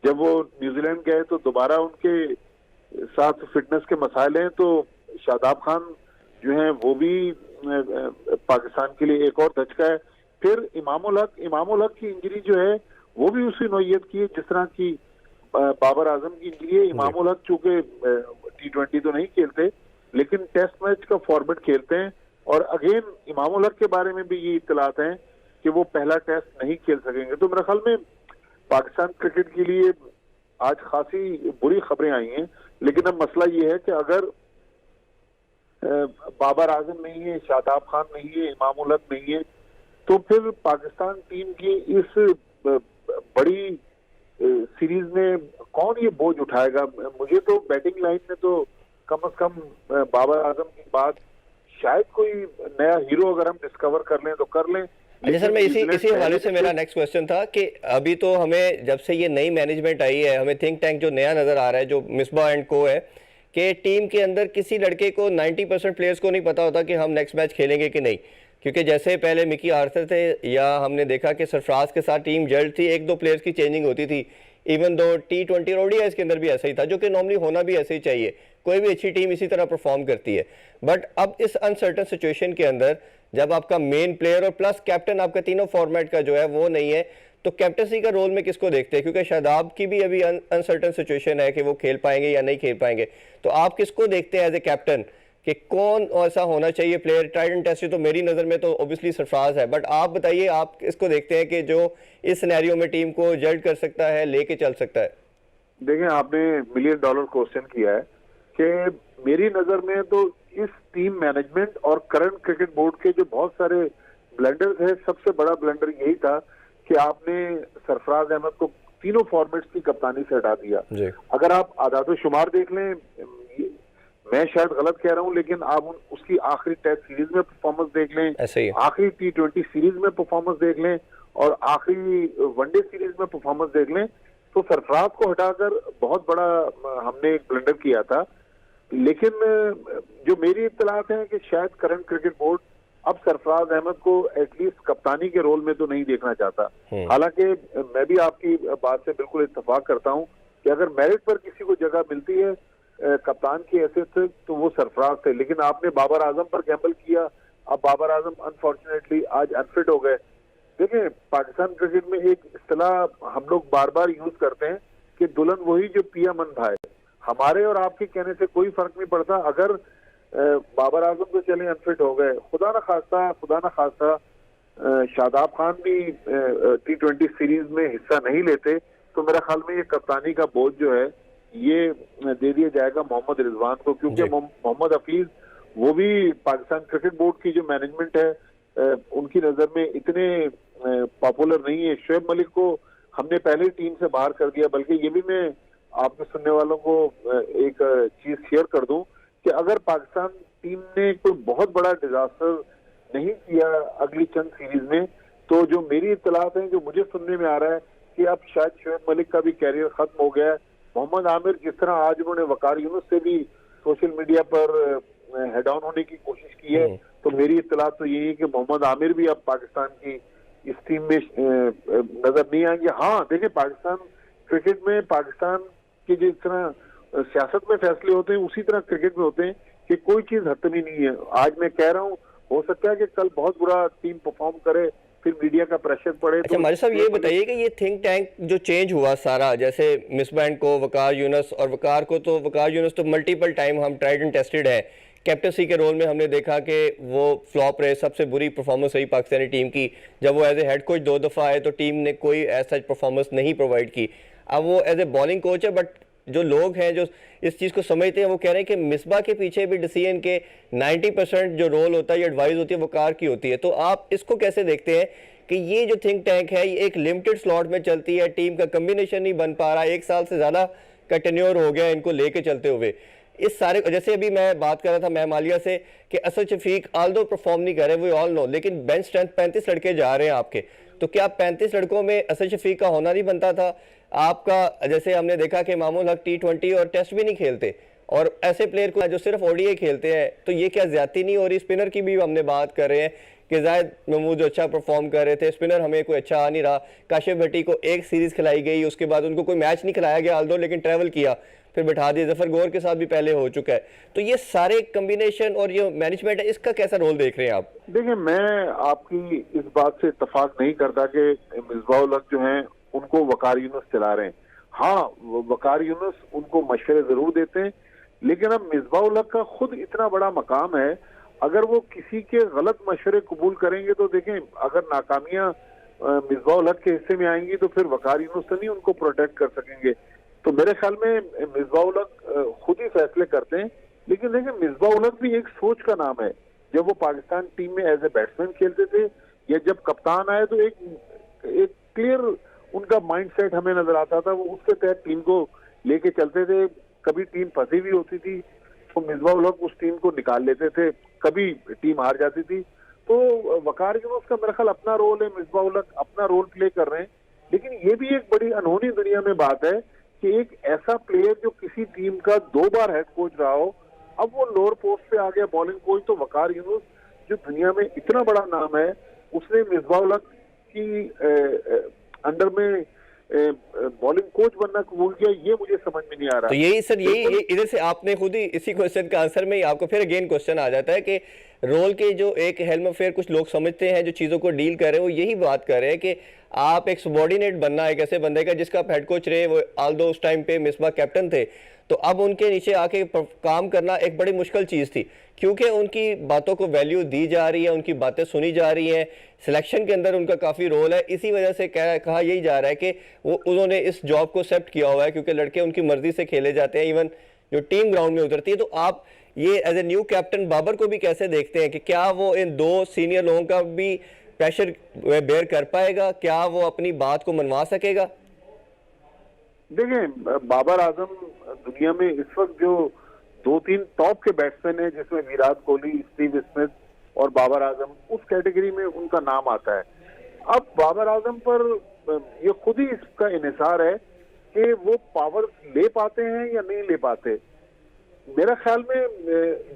जब वो न्यूजीलैंड गए तो दोबारा उनके साथ फिटनेस के मसाइल हैं, तो शादाब खान जो हैं वो भी पाकिस्तान के लिए एक और धचका है। फिर इमामुल हक की इंजरी जो है वो भी उसी नौयत की है जिस तरह की बाबर आजम की इंजरी है। इमामुल हक चूंकि T20 तो नहीं खेलते लेकिन टेस्ट मैच का फॉर्मेट खेलते हैं, और अगेन इमामुल हक के बारे में भी ये इत्तलात हैं कि वो पहला टेस्ट नहीं खेल सकेंगे। तो मेरे ख्याल में पाकिस्तान क्रिकेट के लिए आज खासी बुरी खबरें आई हैं। लेकिन अब मसला ये है कि अगर बाबर आजम नहीं है, शादाब खान नहीं है, इमामुल हक नहीं है, तो फिर पाकिस्तान टीम की इस बड़ी सीरीज में कौन ये बोझ उठाएगा? मुझे तो बैटिंग लाइन में तो कम से कम बाबर आजम के बाद शायद कोई नया हीरो अगर हम डिस्कवर कर लें तो कर लें। अच्छा सर, मैं इसी हवाले से मेरा नेक्स्ट क्वेश्चन था कि अभी तो हमें जब से ये नई मैनेजमेंट आई है, हमें थिंक टैंक जो नया नजर आ रहा है, जो मिसबा एंड को है, कि टीम के अंदर किसी लड़के को 90% प्लेयर्स को नहीं पता होता कि हम नेक्स्ट मैच खेलेंगे कि नहीं। क्योंकि जैसे पहले मिकी आर्थर थे, या हमने देखा कि सरफराज के साथ टीम जल्द थी, 1-2 प्लेयर्स की चेंजिंग होती थी। इवन दो T20 और ODIs के अंदर भी ऐसा ही था, जो कि नॉर्मली होना भी ऐसे ही चाहिए, कोई भी अच्छी टीम इसी तरह परफॉर्म करती है। बट अब इस अनसर्टन सिचुएशन के अंदर जब आपका मेन प्लेयर और प्लस कैप्टन आपका तीनों फॉर्मेट का जो है वो नहीं है, तो कैप्टनसी का रोल में किसको देखते हैं? क्योंकि शादाब की भी अभी अनसर्टन सिचुएशन है कि वो खेल पाएंगे या नहीं खेल पाएंगे, तो आप किसको देखते हैं एज ए कैप्टन कि कौन ऐसा होना चाहिए प्लेयर? ट्राइडेंट टेस्ट तो मेरी नज़र में तो ऑब्वियसली सरफराज है, बट आप बताइए आप किसको देखते हैं कि जो इस सिनेरियो में टीम को जल्द कर सकता है, लेके चल सकता है? देखिए, आपने $1 मिलियन क्वेश्चन किया है कि मेरी नजर में तो इस टीम मैनेजमेंट और करंट क्रिकेट बोर्ड के जो बहुत सारे ब्लंडर्स है, सबसे बड़ा ब्लंडर यही था कि आपने सरफराज अहमद को तीनों फॉर्मेट्स की कप्तानी से हटा दिया। अगर आप आदाद शुमार देख लें, मैं शायद गलत कह रहा हूं, लेकिन आप उसकी आखिरी टेस्ट सीरीज में परफॉर्मेंस देख लें, आखिरी T20 सीरीज में परफॉर्मेंस देख लें और आखिरी वनडे सीरीज में परफॉर्मेंस देख लें, तो सरफराज को हटाकर बहुत बड़ा हमने एक ब्लंडर किया था। लेकिन जो मेरी इत्तलात है कि शायद करंट क्रिकेट बोर्ड अब सरफराज अहमद को एटलीस्ट कप्तानी के रोल में तो नहीं देखना चाहता। हालांकि मैं भी आपकी बात से बिल्कुल इत्तेफाक करता हूं कि अगर मेरिट पर किसी को जगह मिलती है कप्तान की हैसियत से तो वो सरफराज थे, लेकिन आपने बाबर आजम पर गैम्बल किया। अब बाबर आजम अनफॉर्चुनेटली आज अनफिट हो गए। देखिए, पाकिस्तान क्रिकेट में एक इस्तेलाह हम लोग बार बार यूज करते हैं कि दुल्हन वही जो पिया मन भाई। हमारे और आपके कहने से कोई फर्क नहीं पड़ता। अगर बाबर आजम तो चले अनफिट हो गए, खुदा न खास्ता शादाब खान भी T20 सीरीज में हिस्सा नहीं लेते, तो मेरा ख्याल में ये कप्तानी का बोझ जो है ये दे दिया जाएगा मोहम्मद रिजवान को, क्योंकि मोहम्मद हफीज वो भी पाकिस्तान क्रिकेट बोर्ड की जो मैनेजमेंट है उनकी नजर में इतने पॉपुलर नहीं है। शोएब मलिक को हमने पहले टीम से बाहर कर दिया। बल्कि ये भी मैं आपके सुनने वालों को एक चीज शेयर कर दूं कि अगर पाकिस्तान टीम ने कोई बहुत बड़ा डिजास्टर नहीं किया अगली चंद सीरीज में, तो जो मेरी इत्तलात है, जो मुझे सुनने में आ रहा है कि अब शायद शोएब मलिक का भी कैरियर खत्म हो गया है। मोहम्मद आमिर जिस तरह आज उन्होंने वकार यूनुस से भी सोशल मीडिया पर हेड ऑन होने की कोशिश की है, तो मेरी इत्तलात तो यही है कि मोहम्मद आमिर भी अब पाकिस्तान की इस टीम में नजर नहीं आएंगे। हाँ, देखिए, पाकिस्तान क्रिकेट में पाकिस्तान के जिस तरह सियासत में फैसले होते हैं उसी तरह क्रिकेट में होते हैं कि कोई चीज हतमी नहीं है। आज मैं कह रहा हूँ, हो सकता है कि कल बहुत बुरा टीम परफॉर्म करे, फिर मीडिया का प्रेशर पड़े। अच्छा, हमारे साहब ये बताइए कि ये थिंक टैंक जो चेंज हुआ सारा, जैसे मिसबैंड को वकार यूनुस, और वकार यूनुस तो मल्टीपल टाइम हम ट्राइड एंड टेस्टेड है, कैप्टनसी के रोल में हमने देखा कि वो फ्लॉप रहे। सबसे बुरी परफॉर्मेंस रही पाकिस्तानी टीम की। जब वो एज ए हेड कोच 2 दफ़ा आए तो टीम ने कोई ऐसा परफॉर्मेंस नहीं प्रोवाइड की। अब वो एज ए बॉलिंग कोच है, बट जो लोग हैं जो इस चीज़ को समझते हैं वो कह रहे हैं कि मिसबा के पीछे भी डिसीजन के 90% जो रोल होता है, ये एडवाइस होती है, वो कार की होती है। तो आप इसको कैसे देखते हैं कि ये जो थिंक टैंक है ये एक लिमिटेड स्लॉट में चलती है, टीम का कम्बिनेशन नहीं बन पा रहा, 1 साल से ज़्यादा का टेन्योर हो गया इनको लेके चलते हुए? इस सारे, जैसे अभी मैं बात कर रहा था मैं मालिया से कि असद शफीक आल्दो परफॉर्म नहीं कर रहे, वो ऑल नो, लेकिन बेंच स्ट्रेंथ 35 लड़के जा रहे हैं आपके, तो क्या 35 लड़कों में असद शफीक का होना नहीं बनता था आपका? जैसे हमने देखा कि मामूल हक T20 और टेस्ट भी नहीं खेलते, और ऐसे प्लेयर को जो सिर्फ ODI खेलते हैं, तो ये क्या ज्यादती नहीं हो रही? स्पिनर की भी हमने बात कर रहे हैं कि जायद महमूद जो अच्छा परफॉर्म कर रहे थे, स्पिनर हमें कोई अच्छा आ नहीं रहा। काशिफ भट्टी को एक सीरीज खिलाई गई, उसके बाद उनको कोई मैच नहीं खिलाया गया आल्दो, लेकिन ट्रैवल किया, फिर बैठा दिया। जफर गौर के साथ भी पहले हो चुका है। तो ये सारे कम्बिनेशन और ये मैनेजमेंट है, इसका कैसा रोल देख रहे हैं आप? देखिए, मैं आपकी इस बात से इत्तेफाक नहीं करता कि मिसबाह-उल हक जो हैं उनको वकार यूनुस चला रहे हैं। हाँ, वकार यूनुस उनको मशवरे जरूर देते हैं, लेकिन अब मिसबाह-उल हक का खुद इतना बड़ा मकाम है, अगर वो किसी के गलत मशवरे कबूल करेंगे तो देखें, अगर नाकामियां मिसबाह-उल हक के हिस्से में आएंगी तो फिर वकार यूनुस तो नहीं उनको प्रोटेक्ट कर सकेंगे। तो मेरे ख्याल में मिसबाह-उल हक खुद ही फैसले करते हैं। लेकिन देखिए, मिसबाह-उल हक भी एक सोच का नाम है। जब वो पाकिस्तान टीम में एज ए बैट्समैन खेलते थे या जब कप्तान आए तो एक क्लियर उनका माइंडसेट हमें नजर आता था, वो उसके तहत टीम को लेके चलते थे। कभी टीम फंसी हुई होती थी तो मिसबाह-उल हक उस टीम को निकाल लेते थे, कभी टीम हार जाती थी। तो वकार यूनुस का मेरा ख्याल अपना रोल है, मिसबाह-उल हक अपना रोल प्ले कर रहे हैं। लेकिन ये भी एक बड़ी अनहोनी दुनिया में बात है कि एक ऐसा प्लेयर जो किसी टीम का 2 बार हेड कोच रहा हो, अब वो लोअर पोस्ट पे आ गया बॉलिंग कोच। तो वकार यूनुस जो दुनिया में इतना बड़ा नाम है, उसने मिसबाह-उल हक की अंडर में बॉलिंग कोच बनना कबूल किया, ये मुझे समझ में नहीं आ रहा। तो यही सर, यही इधर से आपने खुद ही इसी क्वेश्चन का आंसर में ही आपको फिर अगेन क्वेश्चन आ जाता है कि रोल के जो एक हेल्म अफेयर कुछ लोग समझते हैं जो चीज़ों को डील कर रहे हैं, वो यही बात कर रहे हैं कि आप एक सबॉर्डिनेट बनना एक ऐसे बंदे का जिसका आप हेड कोच रहे, वो आल्दो उस टाइम पे मिसबा कैप्टन थे, तो अब उनके नीचे आके काम करना एक बड़ी मुश्किल चीज़ थी, क्योंकि उनकी बातों को वैल्यू दी जा रही है, उनकी बातें सुनी जा रही हैं, सिलेक्शन के अंदर उनका काफ़ी रोल है। इसी वजह से कहा यही जा रहा है कि वो उन्होंने इस जॉब को एक्सेप्ट किया हुआ है, क्योंकि लड़के उनकी मर्जी से खेले जाते हैं, इवन जो टीम ग्राउंड में उतरती है। तो आप ये as a new captain Babar को भी कैसे देखते हैं कि क्या वो इन दो सीनियर लोगों का भी प्रेशर बेयर कर पाएगा, क्या वो अपनी बात को मनवा सकेगा? देखिए, बाबर आजम दुनिया में इस वक्त जो 2-3 टॉप के बैट्समैन हैं, जिसमें विराट कोहली, स्टीव स्मिथ और बाबर आजम, उस कैटेगरी में उनका नाम आता है। अब बाबर आजम पर ये खुद ही इसका इन्हिसार है कि वो पावर ले पाते हैं या नहीं ले पाते। मेरा ख्याल में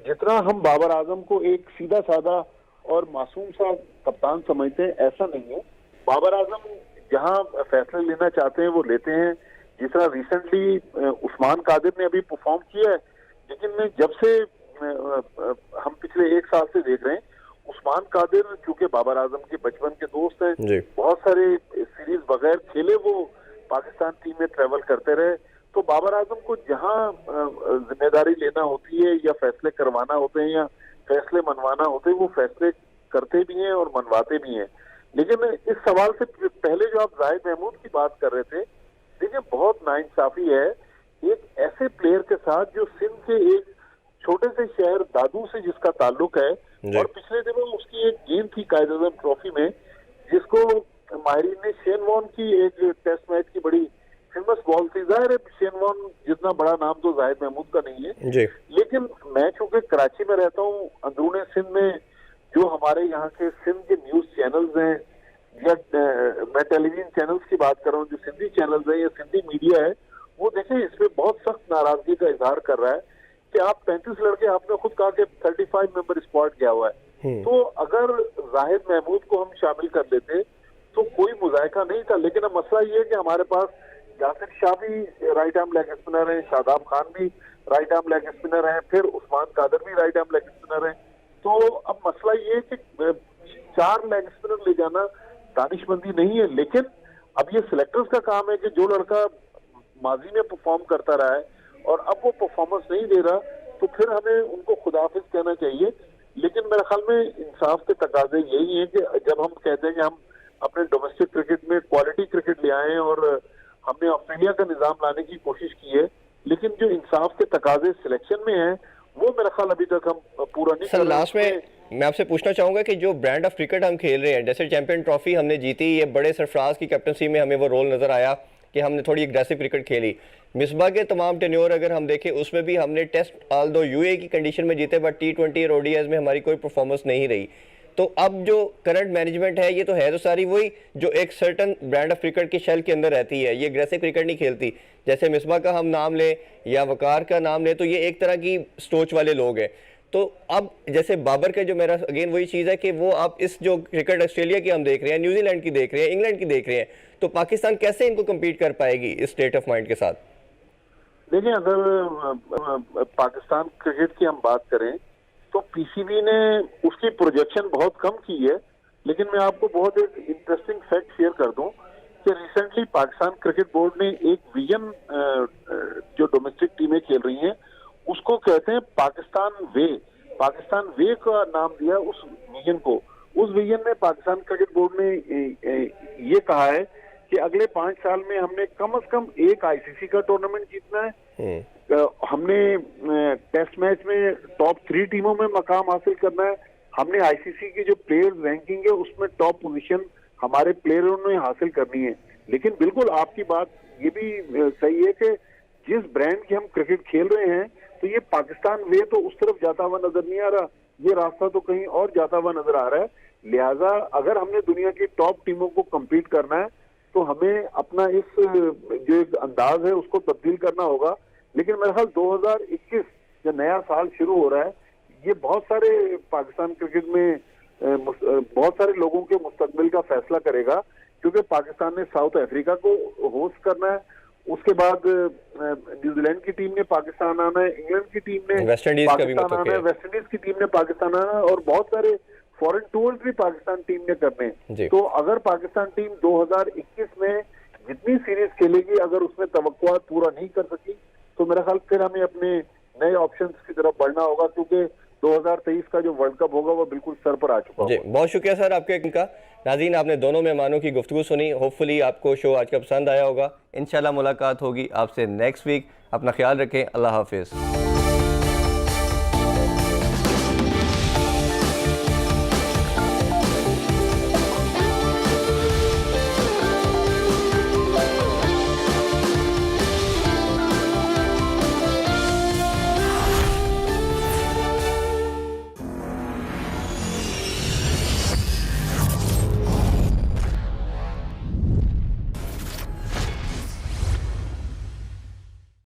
जितना हम बाबर आजम को एक सीधा साधा और मासूम सा कप्तान समझते हैं, ऐसा नहीं है। बाबर आजम जहां फैसले लेना चाहते हैं वो लेते हैं। जिस तरह रिसेंटली उस्मान कादिर ने अभी परफॉर्म किया है, लेकिन मैं जब से हम पिछले 1 साल से देख रहे हैं, उस्मान कादिर चूंकि बाबर आजम के बचपन के दोस्त हैं, बहुत सारे सीरीज बगैर खेले वो पाकिस्तान टीम में ट्रेवल करते रहे, तो बाबर आजम को जहां जिम्मेदारी लेना होती है या फैसले करवाना होते हैं या फैसले मनवाना होते हैं, वो फैसले करते भी हैं और मनवाते भी हैं। लेकिन इस सवाल से पहले जो आप जाहिद महमूद की बात कर रहे थे, देखिए बहुत नाइंसाफी है एक ऐसे प्लेयर के साथ जो सिंध के एक छोटे से शहर दादू से जिसका ताल्लुक है, और पिछले दिनों उसकी एक गेंद थी कायद-ए-आज़म ट्रॉफी में, जिसको माहिरीन ने शेन वॉर्न की एक टेस्ट मैच की बड़ी फेमस बॉल थी। जाहिर है शेन वॉर्न जितना बड़ा नाम तो जाहिद महमूद का नहीं है जी। लेकिन मैं चूंकि कराची में रहता हूँ, अंदरूने सिंध में जो हमारे यहाँ के सिंध के न्यूज चैनल्स हैं या मैं टेलीविजन चैनल्स की बात कर रहा हूँ, जो सिंधी चैनल्स हैं या सिंधी मीडिया है, वो देखें इसमें बहुत सख्त नाराजगी का इजहार कर रहा है कि आप 35 लड़के, आपने खुद कहा कि 35 मेंबर स्क्वाड गया हुआ है, तो अगर जाहिद महमूद को हम शामिल कर लेते तो कोई मुजायका नहीं था। लेकिन अब मसला ये है कि हमारे पास यासिर शाह भी राइट आर्म लेग स्पिनर है, शादाब खान भी राइट आर्म लेग स्पिनर है, फिर उस्मान कादिर भी राइट आर्म लेग स्पिनर है। तो अब मसला ये है कि 4 लेग स्पिनर ले जाना दानिशमंदी नहीं है, लेकिन अब ये सिलेक्टर्स का काम है कि जो लड़का माजी में परफॉर्म करता रहा है और अब वो परफॉर्मेंस नहीं दे रहा, तो फिर हमें उनको खुदाफिज कहना चाहिए। लेकिन मेरे ख्याल में इंसाफ के तकाजे यही है कि जब हम कहते हैं कि हम अपने डोमेस्टिक क्रिकेट में क्वालिटी क्रिकेट ले आए और हमने ऑस्ट्रेलिया का निजाम लाने की कोशिश की है, लेकिन जो इंसाफ के तकाजे सिलेक्शन में है वो मेरा ख्याल अभी तक हम पूरा नहीं कर रहे। लास्ट में मैं आपसे पूछना चाहूंगा कि जो ब्रांड ऑफ क्रिकेट हम खेल रहे हैं, जैसे चैंपियन ट्रॉफी हमने जीती, ये बड़े सरफराज की कैप्टनसी में हमें वो रोल नजर आया कि हमने थोड़ी एग्रेसिव क्रिकेट खेली। मिसबा के तमाम टेन्योर अगर हम देखें, उसमें भी हमने टेस्ट आल्दो यूए की कंडीशन में जीते, बट T20 और ODIs में हमारी कोई परफॉर्मेंस नहीं रही। तो अब जो करंट मैनेजमेंट है, ये तो है तो सारी वही जो एक सर्टन ब्रांड ऑफ क्रिकेट की शेल के अंदर रहती है, ये एग्रेसिव क्रिकेट नहीं खेलती। जैसे मिसबा का हम नाम लें या वकार का नाम लें, तो ये एक तरह की स्टोच वाले लोग हैं। तो अब जैसे बाबर का जो मेरा अगेन वही चीज़ है कि वो आप इस जो क्रिकेट ऑस्ट्रेलिया की हम देख रहे हैं, न्यूजीलैंड की देख रहे हैं, इंग्लैंड की देख रहे हैं, तो पाकिस्तान कैसे इनको कम्पीट कर पाएगी इस स्टेट ऑफ माइंड के साथ? देखिए, अगर पाकिस्तान क्रिकेट की हम बात करें तो पीसीबी ने उसकी प्रोजेक्शन बहुत कम की है, लेकिन मैं आपको बहुत एक इंटरेस्टिंग फैक्ट शेयर कर दूं कि रिसेंटली पाकिस्तान क्रिकेट बोर्ड ने एक विजन जो डोमेस्टिक टीमें खेल रही हैं उसको कहते हैं पाकिस्तान वे का नाम दिया उस विजन को। उस विजन में पाकिस्तान क्रिकेट बोर्ड ने ये कहा है कि अगले 5 साल में हमने कम से कम एक आईसीसी का टूर्नामेंट जीतना है, हमने टेस्ट मैच में टॉप 3 टीमों में मकाम हासिल करना है, हमने आईसीसी की जो प्लेयर्स रैंकिंग है उसमें टॉप पोजीशन हमारे प्लेयरों ने हासिल करनी है। लेकिन बिल्कुल आपकी बात ये भी सही है कि जिस ब्रांड की हम क्रिकेट खेल रहे हैं, तो ये पाकिस्तान वे तो उस तरफ जाता हुआ नजर नहीं आ रहा, ये रास्ता तो कहीं और जाता हुआ नजर आ रहा है। लिहाजा अगर हमने दुनिया की टॉप टीमों को कम्पीट करना है तो हमें अपना इस जो एक अंदाज है उसको तब्दील करना होगा। लेकिन मेरे ख्याल 2021 जो नया साल शुरू हो रहा है, ये बहुत सारे पाकिस्तान क्रिकेट में बहुत सारे लोगों के मुस्तकबिल का फैसला करेगा क्योंकि पाकिस्तान ने साउथ अफ्रीका को होस्ट करना है, उसके बाद न्यूजीलैंड की टीम ने पाकिस्तान आना है, इंग्लैंड की टीम ने वेस्ट इंडीज का भी पाकिस्तान आना है, वेस्ट इंडीज की टीम ने पाकिस्तान आना है, और बहुत सारे फॉरेन टूर्स भी पाकिस्तान टीम ने करने जी। हैं। तो अगर पाकिस्तान टीम 2021 में जितनी सीरीज खेलेगी अगर उसमें तवक्कुआत पूरा नहीं कर सकी तो मेरा ख्याल फिर हमें अपने नए ऑप्शंस की तरफ बढ़ना होगा, क्योंकि 2023 का जो वर्ल्ड कप होगा वो बिल्कुल सर पर आ चुका जी। होगा। बहुत शुक्रिया सर आपके इनका। नाज़रीन, आपने दोनों मेहमानों की गुफ्तगू सुनी। होपफुली आपको शो आज का पसंद आया होगा। इंशाल्लाह मुलाकात होगी आपसे नेक्स्ट वीक। अपना ख्याल रखें। अल्लाह हाफिज़।